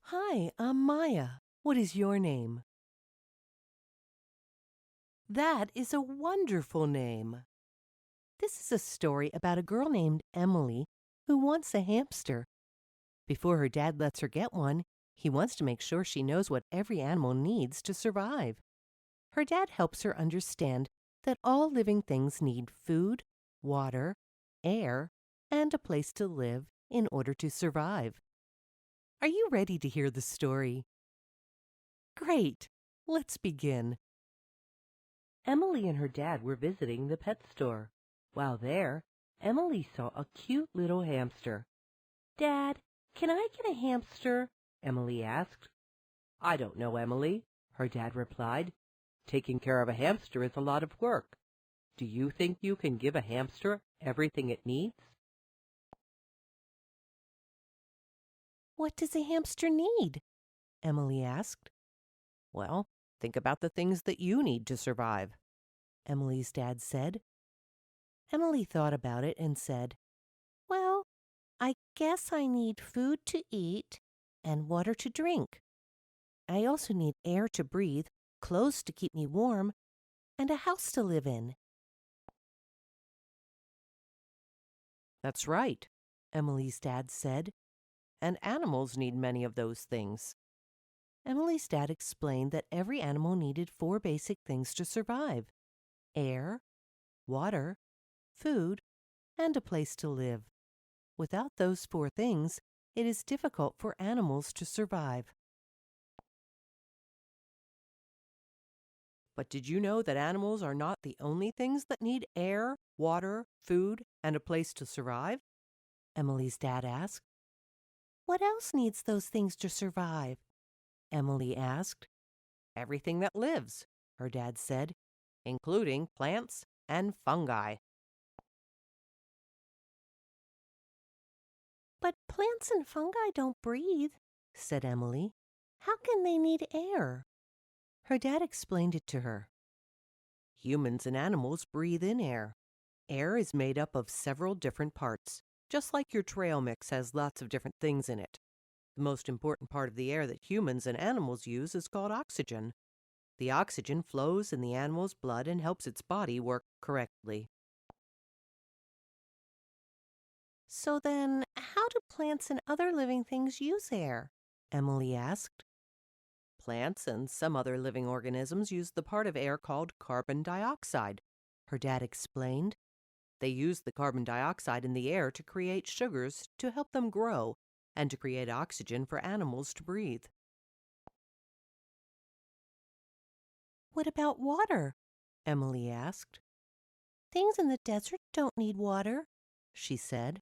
Hi, I'm Maya. What is your name? That is a wonderful name. This is a story about a girl named Emily who wants a hamster. Before her dad lets her get one, he wants to make sure she knows what every animal needs to survive. Her dad helps her understand that all living things need food, water, air, and a place to live in order to survive. Are you ready to hear the story? Great! Let's begin. Emily and her dad were visiting the pet store. While there, Emily saw a cute little hamster. "Dad, can I get a hamster?" Emily asked. "I don't know, Emily," her dad replied. "Taking care of a hamster is a lot of work. Do you think you can give a hamster everything it needs?" "What does a hamster need?" Emily asked. "Well, think about the things that you need to survive," Emily's dad said. Emily thought about it and said, "Well, I guess I need food to eat and water to drink. I also need air to breathe, clothes to keep me warm, and a house to live in." "That's right," Emily's dad said, "and animals need many of those things." Emily's dad explained that every animal needed 4 basic things to survive: air, water, food, and a place to live. Without those 4 things, it is difficult for animals to survive. But did you know that animals are not the only things that need air, water, food, and a place to survive? Emily's dad asked. "What else needs those things to survive?" Emily asked. "Everything that lives," her dad said, "including plants and fungi." "But plants and fungi don't breathe," said Emily. "How can they need air?" Her dad explained it to her. Humans and animals breathe in air. Air is made up of several different parts, just like your trail mix has lots of different things in it. The most important part of the air that humans and animals use is called oxygen. The oxygen flows in the animal's blood and helps its body work correctly. "So then, how do plants and other living things use air?" Emily asked. "Plants and some other living organisms use the part of air called carbon dioxide," her dad explained. "They use the carbon dioxide in the air to create sugars to help them grow and to create oxygen for animals to breathe." "What about water?" Emily asked. "Things in the desert don't need water," she said.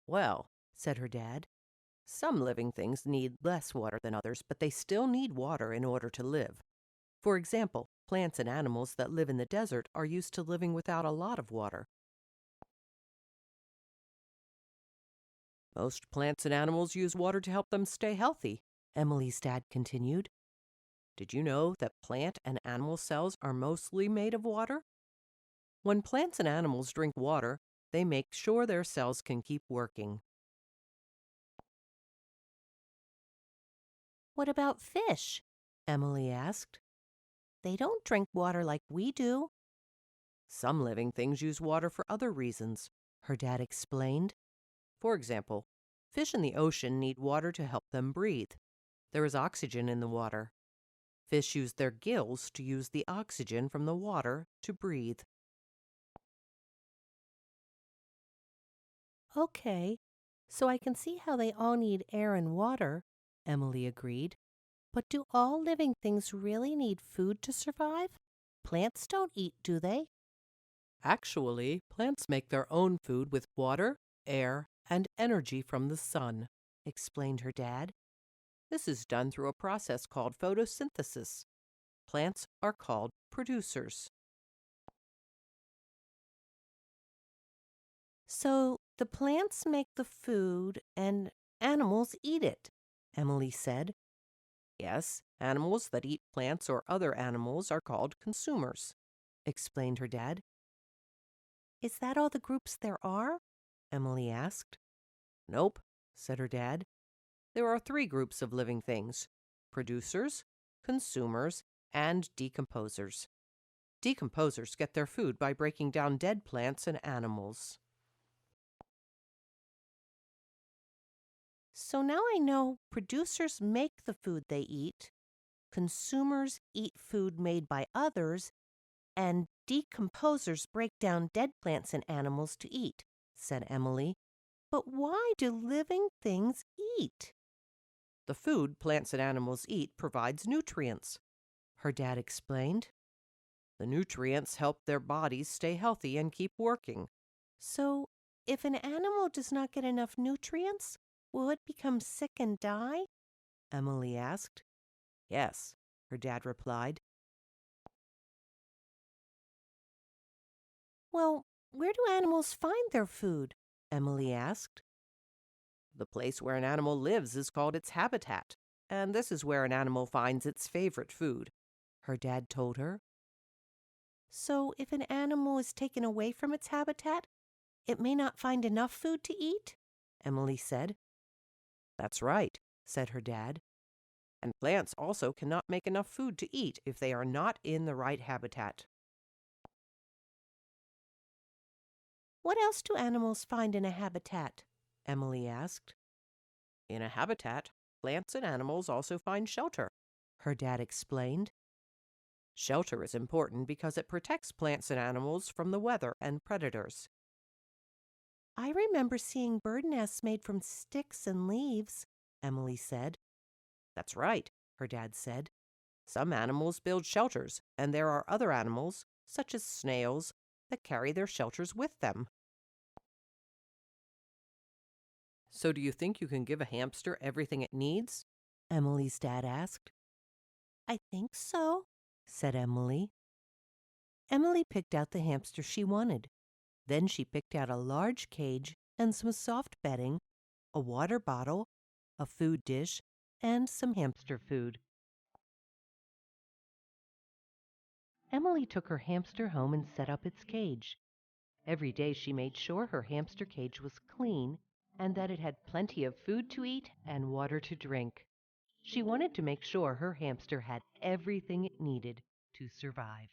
"Well," said her dad, "some living things need less water than others, but they still need water in order to live. For example, plants and animals that live in the desert are used to living without a lot of water." "Most plants and animals use water to help them stay healthy," Emily's dad continued. "Did you know that plant and animal cells are mostly made of water? When plants and animals drink water, they make sure their cells can keep working." "What about fish?" Emily asked. "They don't drink water like we do." "Some living things use water for other reasons," her dad explained. For example, fish in the ocean need water to help them breathe. There is oxygen in the water. Fish use their gills to use the oxygen from the water to breathe. "Okay, so I can see how they all need air and water," Emily agreed. "But do all living things really need food to survive? Plants don't eat, do they?" "Actually, plants make their own food with water, air, and energy from the sun," explained her dad. "This is done through a process called photosynthesis. Plants are called producers." "So the plants make the food and animals eat it," Emily said. "Yes, Animals that eat plants or other animals are called consumers, explained her dad. Is that all the groups there are? Emily asked. Nope, said her dad. There are three groups of living things: producers, consumers, and decomposers. Decomposers get their food by breaking down dead plants and animals. So now I know producers make the food they eat, consumers eat food made by others, and decomposers break down dead plants and animals to eat, said Emily. But why do living things eat? The food plants and animals eat provides nutrients, her dad explained. The nutrients help their bodies stay healthy and keep working. So, if an animal does not get enough nutrients, will it become sick and die? Emily asked. Yes, her dad replied. Well, where do animals find their food? Emily asked. The place where an animal lives is called its habitat, and this is where an animal finds its favorite food, her dad told her. So, if an animal is taken away from its habitat, it may not find enough food to eat? Emily said. That's right, said her dad. And plants also cannot make enough food to eat if they are not in the right habitat. What else do animals find in a habitat? Emily asked. In a habitat, plants and animals also find shelter, her dad explained. Shelter is important because it protects plants and animals from the weather and predators. I remember seeing bird nests made from sticks and leaves, Emily said. That's right, her dad said. Some animals build shelters, and there are other animals, such as snails, that carry their shelters with them. So do you think you can give a hamster everything it needs? Emily's dad asked. I think so, said Emily. Emily picked out the hamster she wanted. Then she picked out a large cage and some soft bedding, a water bottle, a food dish, and some hamster food. Emily took her hamster home and set up its cage. Every day she made sure her hamster cage was clean and that it had plenty of food to eat and water to drink. She wanted to make sure her hamster had everything it needed to survive.